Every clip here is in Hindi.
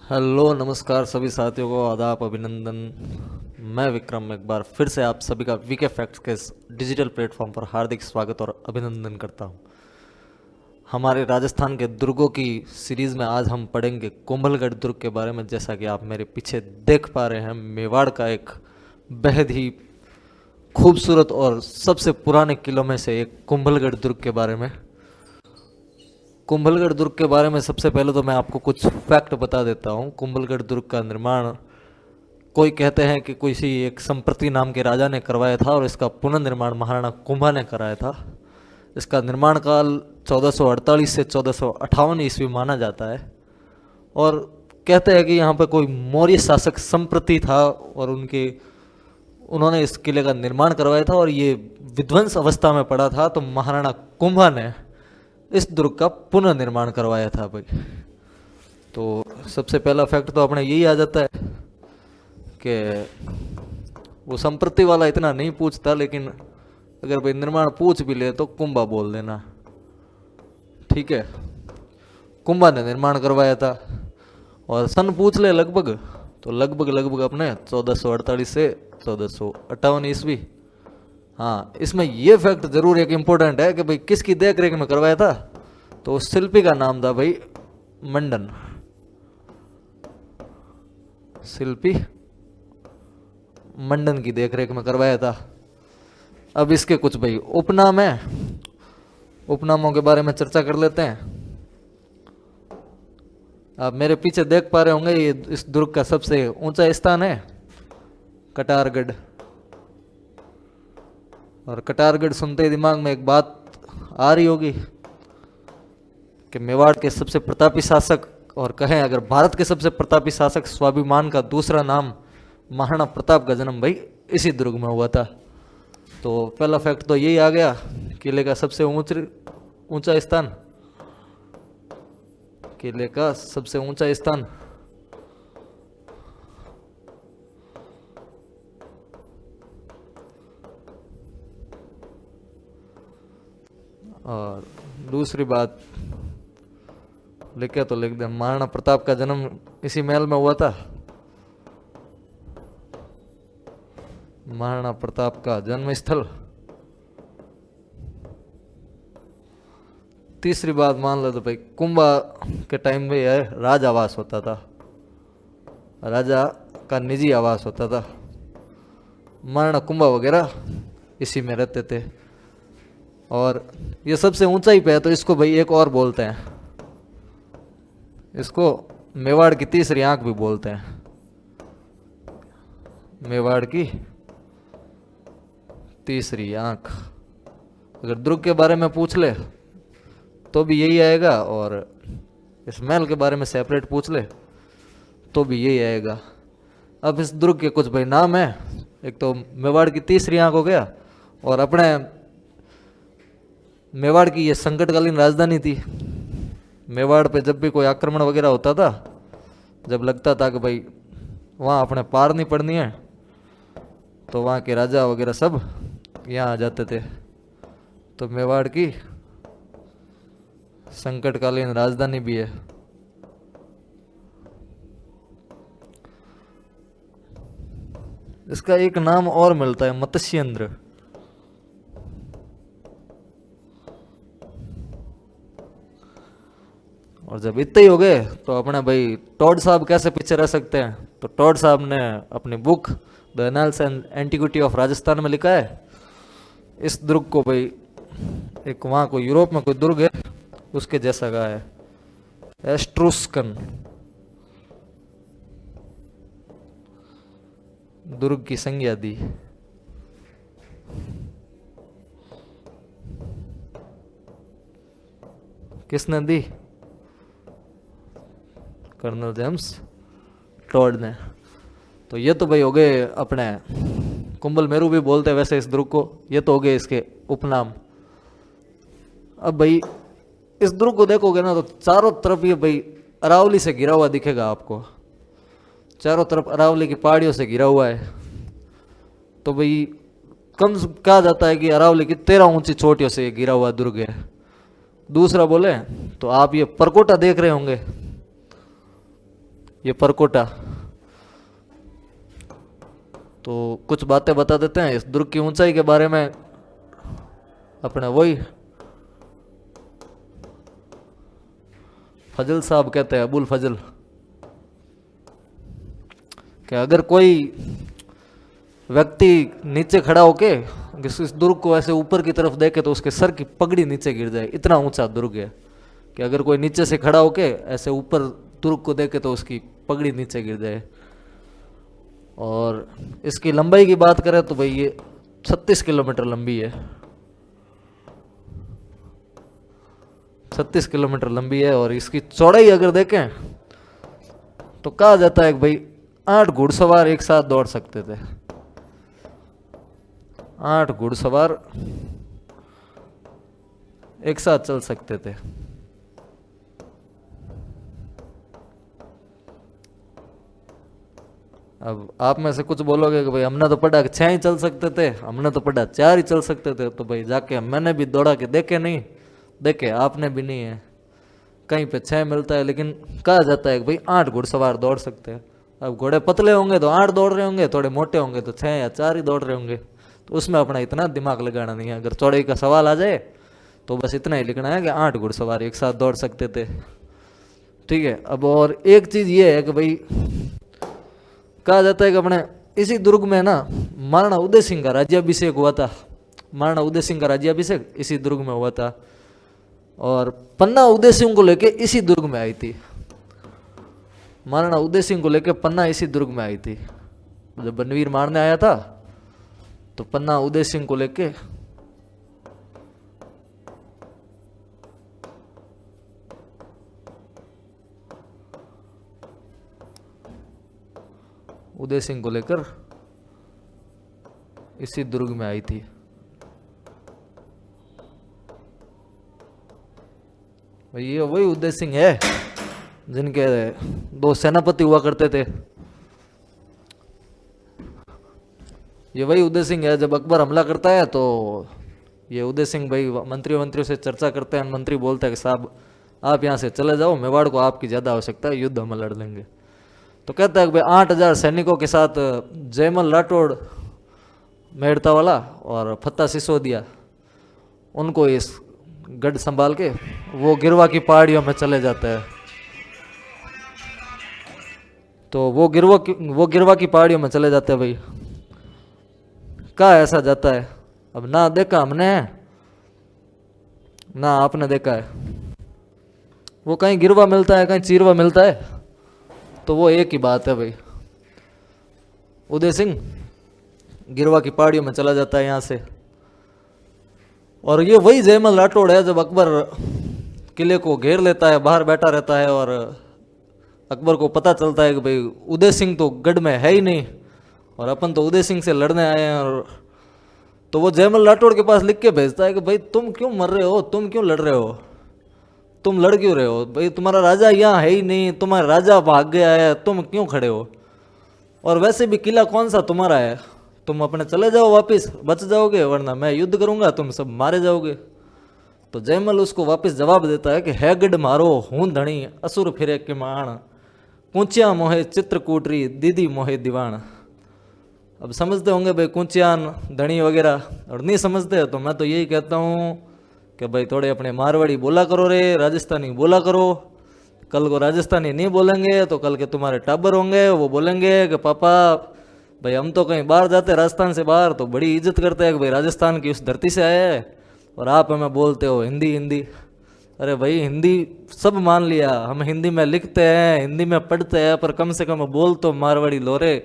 हेलो नमस्कार सभी साथियों को आदाब अभिनंदन। मैं विक्रम एक बार फिर से आप सभी का वीके फैक्ट्स के इस डिजिटल प्लेटफॉर्म पर हार्दिक स्वागत और अभिनंदन करता हूं। हमारे राजस्थान के दुर्गों की सीरीज़ में आज हम पढ़ेंगे कुंभलगढ़ दुर्ग के बारे में। जैसा कि आप मेरे पीछे देख पा रहे हैं, मेवाड़ का एक बेहद ही खूबसूरत और सबसे पुराने किलों में से एक कुंभलगढ़ दुर्ग के बारे में। कुंभलगढ़ दुर्ग के बारे में सबसे पहले तो मैं आपको कुछ फैक्ट बता देता हूँ। कुंभलगढ़ दुर्ग का निर्माण कोई कहते हैं कि किसी एक संप्रति नाम के राजा ने करवाया था और इसका पुनर्निर्माण महाराणा कुंभा ने कराया था। इसका निर्माण काल 1448 से 1458 ईस्वी माना जाता है और कहते हैं कि यहाँ पर कोई मौर्य शासक संप्रति था और उन्होंने इस किले का निर्माण करवाया था और ये विध्वंस अवस्था में पड़ा था, तो महाराणा कुंभा ने इस दुर्ग का पुनर्निर्माण करवाया था भाई। तो सबसे पहला फैक्ट तो अपने यही आ जाता है कि वो संप्रति वाला इतना नहीं पूछता, लेकिन अगर भाई निर्माण पूछ भी ले तो कुंभा बोल देना, ठीक है। कुंभा ने निर्माण करवाया था और सन पूछ ले लगभग, तो लगभग अपने 1448 से 1458 ईस्वी। हाँ, इसमें ये फैक्ट जरूर एक इम्पोर्टेंट है कि भाई किसकी देख रेख में करवाया था, तो उस शिल्पी का नाम था भाई मंडन। शिल्पी मंडन की देख रेख में करवाया था। अब इसके कुछ भाई उपनाम है, उपनामों के बारे में चर्चा कर लेते हैं। आप मेरे पीछे देख पा रहे होंगे, ये इस दुर्ग का सबसे ऊंचा स्थान है कटारगढ़। और कटारगढ़ सुनते ही दिमाग में एक बात आ रही होगी कि मेवाड़ के सबसे प्रतापी शासक, और कहें अगर भारत के सबसे प्रतापी शासक स्वाभिमान का दूसरा नाम महाराणा प्रताप का जन्म भाई इसी दुर्ग में हुआ था। तो पहला फैक्ट तो यही आ गया, किले का सबसे ऊंचा स्थान, किले का सबसे ऊंचा स्थान। और दूसरी बात लिखे तो लिख दे, महाराणा प्रताप का जन्म इसी महल में हुआ था। महाराणा प्रताप का जन्म स्थल। तीसरी बात मान लो तो भाई कुंभा के टाइम में यह राज आवास होता था, राजा का निजी आवास होता था। महाराणा कुंभा वगैरह इसी में रहते थे और ये सबसे ऊंचाई पे है, तो इसको भाई एक और बोलते हैं, इसको मेवाड़ की तीसरी आंख भी बोलते हैं। मेवाड़ की तीसरी आंख। अगर दुर्ग के बारे में पूछ ले तो भी यही आएगा, और इस महल के बारे में सेपरेट पूछ ले तो भी यही आएगा। अब इस दुर्ग के कुछ भाई नाम है। एक तो मेवाड़ की तीसरी आंख हो गया, और अपने मेवाड़ की ये संकटकालीन राजधानी थी। मेवाड़ पे जब भी कोई आक्रमण वगैरह होता था, जब लगता था कि भाई वहाँ अपने पार नहीं पड़नी है, तो वहाँ के राजा वगैरह सब यहाँ आ जाते थे। तो मेवाड़ की संकटकालीन राजधानी भी है। इसका एक नाम और मिलता है, मत्स्येंद्र। और जब इतने ही हो गए तो अपने भाई टॉड साहब कैसे पीछे रह सकते हैं। तो टॉड साहब ने अपनी book the annals and antiquity of Rajasthan में लिखा है, इस दुर्ग को भाई एक वहाँ को यूरोप में कोई दुर्ग है उसके जैसा कहा है, एस्ट्रूस्कन दुर्ग की संज्ञा दी। किसने दी? कर्नल जेम्स टॉड ने। तो ये तो भाई हो गए अपने कुंभल मेरू भी बोलते हैं वैसे इस दुर्ग को, ये तो हो गए इसके उपनाम। अब भाई इस दुर्ग को देखोगे ना तो चारों तरफ ये भाई अरावली से घिरा हुआ दिखेगा आपको, चारों तरफ अरावली की पहाड़ियों से घिरा हुआ है। तो भाई कहा जाता है कि अरावली की 13 ऊंची चोटियों से घिरा हुआ दुर्ग है। दूसरा बोले तो आप ये परकोटा देख रहे होंगे, ये परकोटा। तो कुछ बातें बता देते हैं इस दुर्ग की ऊंचाई के बारे में। अपने वही फजल साहब कहते हैं, अबुल फजल, कि अगर कोई व्यक्ति नीचे खड़ा होके इस दुर्ग को ऐसे ऊपर की तरफ देखे तो उसके सर की पगड़ी नीचे गिर जाए, इतना ऊंचा दुर्ग है। कि अगर कोई नीचे से खड़ा होके ऐसे ऊपर दुर्ग को देखे तो उसकी पगड़ी नीचे गिर जाए। और इसकी लंबाई की बात करें तो भाई ये 36 किलोमीटर लंबी है, 36 किलोमीटर लंबी है। और इसकी चौड़ाई अगर देखें तो कहा जाता है कि भाई 8 घुड़सवार एक साथ दौड़ सकते थे, 8 घुड़सवार एक साथ चल सकते थे। अब आप में से कुछ बोलोगे कि भाई हमने तो पढ़ा कि 6 ही चल सकते थे, हमने तो पढ़ा 4 ही चल सकते थे। तो भाई जाके मैंने भी दौड़ा के देखे नहीं, देखे आपने भी नहीं है, कहीं पे 6 मिलता है। लेकिन कहा जाता है कि भाई 8 घुड़सवार दौड़ सकते हैं। अब घोड़े पतले होंगे तो 8 दौड़ रहे होंगे, थोड़े मोटे होंगे तो 6 या 4 ही दौड़ रहे होंगे। तो उसमें अपना इतना दिमाग लगाना नहीं है। अगर चौड़ाई का सवाल आ जाए तो बस इतना ही लिखना है कि 8 घुड़सवार एक साथ दौड़ सकते थे। ठीक है। अब और एक चीज़ ये है कि भाई कहा जाता है कि अपने इसी दुर्ग में ना महाराणा उदय सिंह का राज्याभिषेक हुआ था। महाराणा उदय सिंह का राज्याभिषेक इसी दुर्ग में हुआ था। और पन्ना उदय सिंह को लेके इसी दुर्ग में आई थी। महाराणा उदय सिंह को लेके पन्ना इसी दुर्ग में आई थी। जब बनवीर मारने आया था तो पन्ना उदय सिंह को लेके उदय सिंह को लेकर इसी दुर्ग में आई थी। ये वही उदय सिंह है जिनके 2 सेनापति हुआ करते थे। ये वही उदय सिंह है। जब अकबर हमला करता है तो ये उदय सिंह भाई मंत्रियों से चर्चा करते हैं। मंत्री बोलते हैं कि साहब आप यहाँ से चले जाओ, मेवाड़ को आपकी ज़्यादा आवश्यकता है, युद्ध हम लड़ लेंगे। तो कहता है कि भाई 8000 सैनिकों के साथ जयमल राठौड़, मेड़ता वाला और फत्ता सिसोदिया, उनको इस गढ़ संभाल के वो गिरवा की पहाड़ियों में चले जाता है। तो वो गिरवा की पहाड़ियों में चले जाते हैं। भाई कहाँ ऐसा जाता है, अब ना देखा हमने ना आपने देखा है। वो कहीं गिरवा मिलता है, कहीं चीरवा मिलता है, तो वो एक ही बात है भाई। उदय सिंह गिरवा की पहाड़ियों में चला जाता है यहाँ से। और ये वही जयमल राठौड़ है जब अकबर किले को घेर लेता है, बाहर बैठा रहता है और अकबर को पता चलता है कि भाई उदय सिंह तो गढ़ में है ही नहीं और अपन तो उदय सिंह से लड़ने आए हैं। और तो वो जयमल राठौड़ के पास लिख के भेजता है कि भाई तुम क्यों मर रहे हो, तुम क्यों लड़ रहे हो, तुम लड़ क्यों रहे हो, भाई तुम्हारा राजा यहाँ है ही नहीं, तुम्हारा राजा भाग गया है, तुम क्यों खड़े हो, और वैसे भी किला कौन सा तुम्हारा है, तुम अपने चले जाओ वापस, बच जाओगे, वरना मैं युद्ध करूंगा, तुम सब मारे जाओगे। तो जयमल उसको वापस जवाब देता है कि है गढ़ मारो हूं धनी असुर फिरे के मान, कुंचिया मोहे चित्रकूटरी दीदी मोहे दीवान। अब समझते होंगे भाई कुंचियान धनी वगैरह, और नहीं समझते तो मैं तो यही कहता हूँ कि भाई थोड़े अपने मारवाड़ी बोला करो रे, राजस्थानी बोला करो। कल को राजस्थानी नहीं बोलेंगे तो कल के तुम्हारे टाबर होंगे, वो बोलेंगे कि पापा भाई हम तो कहीं बाहर जाते हैं, राजस्थान से बाहर, तो बड़ी इज्जत करते हैं कि भाई राजस्थान की उस धरती से आए हैं और आप हमें बोलते हो हिंदी हिंदी। अरे भाई हिंदी सब मान लिया, हम हिंदी में लिखते हैं, हिंदी में पढ़ते हैं, पर कम से कम बोल तो मारवाड़ी लो रे।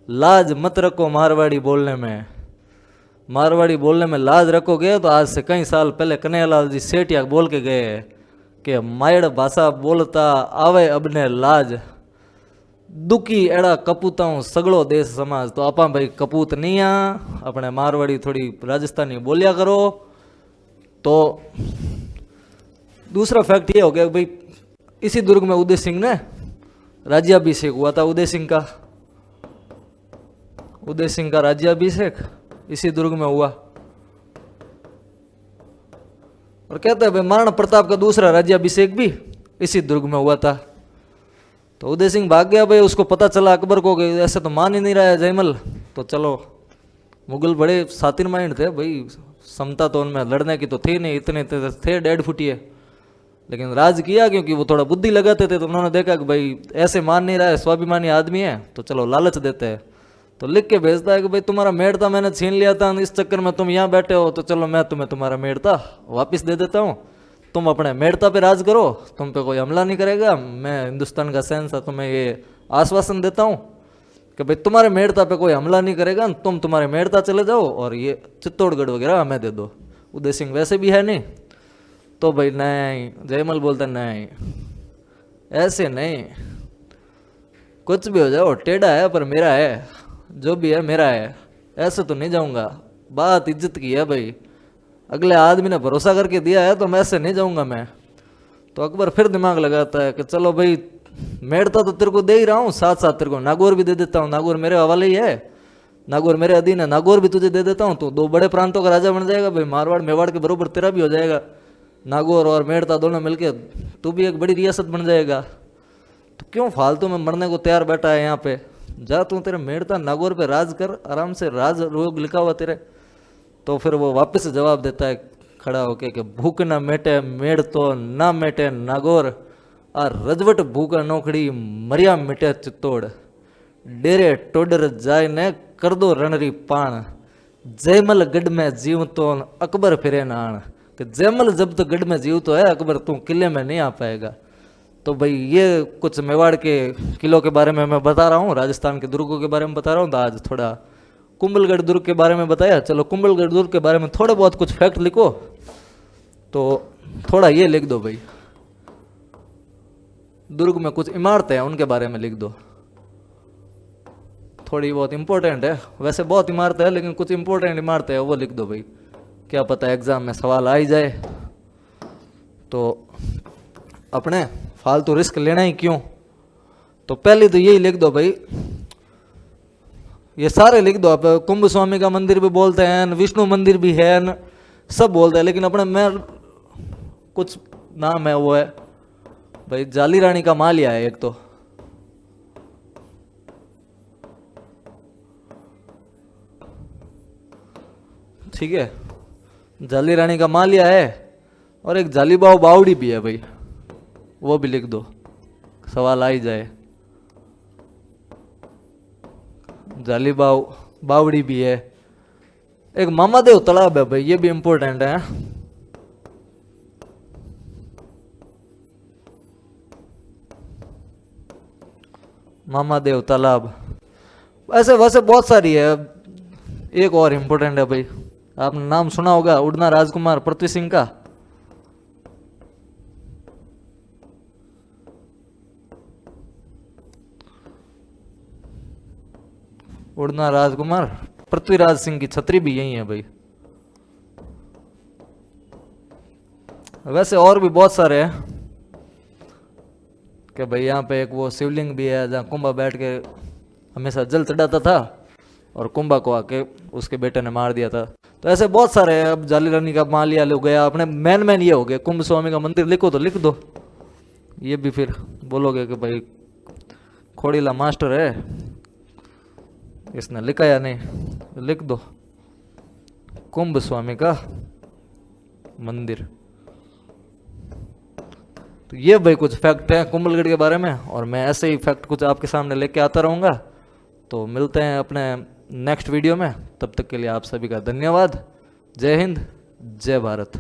लाज मत रखो मारवाड़ी बोलने में, मारवाड़ी बोलने में लाज रखोगे तो आज से कई साल पहले कन्हैयालाल जी सेठिया बोल के गए कि मायड़ भाषा बोलता आवे अबने लाज, दुखी एड़ा कपूताऊं सगड़ो देश समाज। तो आपा भाई कपूत नहीं आ, अपने मारवाड़ी थोड़ी राजस्थानी बोलिया करो। तो दूसरा फैक्ट ये हो गया भाई इसी दुर्ग में उदय सिंह ने राज्याभिषेक हुआ था। उदय सिंह का राज्याभिषेक इसी दुर्ग में हुआ। और कहते हैं भाई महाराणा प्रताप का दूसरा राज्याभिषेक भी इसी दुर्ग में हुआ था। तो उदय सिंह भाग गया भाई। उसको पता चला अकबर को कि ऐसे तो मान ही नहीं रहा है जयमल। तो चलो, मुगल बड़े सातिर माइंड थे भाई, क्षमता तो उनमें लड़ने की तो थी नहीं, इतने थे 1.5 फुटिए, लेकिन राज किया क्योंकि वो थोड़ा बुद्धि लगाते थे। तो उन्होंने देखा कि भाई ऐसे मान नहीं रहा है, स्वाभिमानी आदमी है, तो चलो लालच देते हैं। तो लिख के भेजता है कि भाई तुम्हारा मेड़ता मैंने छीन लिया था, इस चक्कर में तुम यहाँ बैठे हो, तो चलो मैं तुम्हें तुम्हारा मेड़ता वापस दे देता हूँ, तुम अपने मेड़ता पे राज करो, तुम पे कोई हमला नहीं करेगा। मैं हिंदुस्तान का शहंशाह तुम्हें ये आश्वासन देता हूँ कि भाई तुम्हारे मेड़ता पे कोई हमला नहीं करेगा, तुम तुम्हारे मेड़ता चले जाओ और ये चित्तौड़गढ़ वगैरह हमें दे दो। उदय सिंह वैसे भी है नहीं, तो भाई नहीं, जयमल बोलता नहीं, ऐसे नहीं, कुछ भी हो जाओ, टेढ़ा है पर मेरा है, जो भी है मेरा है, ऐसे तो नहीं जाऊंगा। बात इज्जत की है भाई, अगले आदमी ने भरोसा करके दिया है तो मैं ऐसे नहीं जाऊंगा मैं। तो अकबर फिर दिमाग लगाता है कि चलो भाई, मेड़ता तो तेरे को दे ही रहा हूँ, साथ साथ तेरे को नागौर भी दे देता हूँ, नागौर मेरे हवाले ही है, नागौर मेरे अधीन है, नागौर भी तुझे दे देता हूँ, तो 2 बड़े प्रांतों का राजा बन जाएगा भाई, मारवाड़ मेवाड़ के बरोबर तेरा भी हो जाएगा, नागौर और मेड़ता दोनों मिलके तू भी एक बड़ी रियासत बन जाएगा। तो क्यों फालतू में मरने को तैयार बैठा है यहाँ पे, जा तू तेरे मेड़ता नागौर पे राज कर, आराम से राज रोग लिखा हुआ तेरे। तो फिर वो वापस जवाब देता है खड़ा होके कि भूख ना मेटे मेड़ तो ना मेटे नागौर, आ रजवट भूखा नोखड़ी मरिया मिटे चित्तौड़, डेरे टोडर जाय ने कर दो रणरी पान, जयमल गढ़ में जीव तो अकबर फिरे नान। कि जयमल जब तो गढ़ में जीव तो है, अकबर तू किले में नहीं आ पाएगा। तो भाई ये कुछ मेवाड़ के किलों के बारे में मैं बता रहा हूँ, राजस्थान के दुर्गों के बारे में बता रहा हूँ। तो आज थोड़ा कुंभलगढ़ दुर्ग के बारे में बताया, चलो कुंभलगढ़ दुर्ग के बारे में थोड़े बहुत कुछ फैक्ट लिखो। तो थोड़ा ये लिख दो भाई, दुर्ग में कुछ इमारतें हैं उनके बारे में लिख दो, थोड़ी बहुत इंपॉर्टेंट है, वैसे बहुत इमारतें हैं लेकिन कुछ इंपॉर्टेंट इमारतें हैं वो लिख दो भाई, क्या पता एग्जाम में सवाल आ ही जाए। तो अपने फालतू रिस्क लेना ही क्यों। तो पहले तो यही लिख दो भाई, ये सारे लिख दो आप। कुंभ स्वामी का मंदिर भी बोलते हैं, विष्णु मंदिर भी है, सब बोलते हैं, लेकिन अपने में कुछ नाम है वो है भाई जाली रानी का मालिया है एक। तो ठीक है, जाली रानी का मालिया है, और एक जालीबाव बावड़ी भी है भाई, वो भी लिख दो, सवाल आ ही जाए। जालीबाव बावड़ी भी है, एक मामादेव तालाब है भाई, ये भी इंपॉर्टेंट है। मामादेव तालाब, ऐसे वैसे बहुत सारी है। एक और इंपॉर्टेंट है भाई, आपने नाम सुना होगा उड़ना राजकुमार पृथ्वी सिंह का। उड़ना राजकुमार पृथ्वीराज सिंह की छतरी भी यही है भाई। वैसे और भी बहुत सारे हैं कि भाई यहाँ पे एक वो शिवलिंग भी है जहाँ कुंभा बैठ के हमेशा जल चढ़ाता था और कुंभा को आके उसके बेटे ने मार दिया था। तो ऐसे बहुत सारे हैं। अब जाली रानी का मालिया हो गया, अपने मैन ये हो गए। कुंभ स्वामी का मंदिर लिखो तो लिख दो, ये भी फिर बोलोगे कि भाई खोड़ीला मास्टर है, इसने लिखा या नहीं, लिख दो कुंभ स्वामी का मंदिर। तो ये भाई कुछ फैक्ट है कुंभलगढ़ के बारे में, और मैं ऐसे ही फैक्ट कुछ आपके सामने लेके आता रहूँगा। तो मिलते हैं अपने नेक्स्ट वीडियो में, तब तक के लिए आप सभी का धन्यवाद। जय हिंद, जय भारत।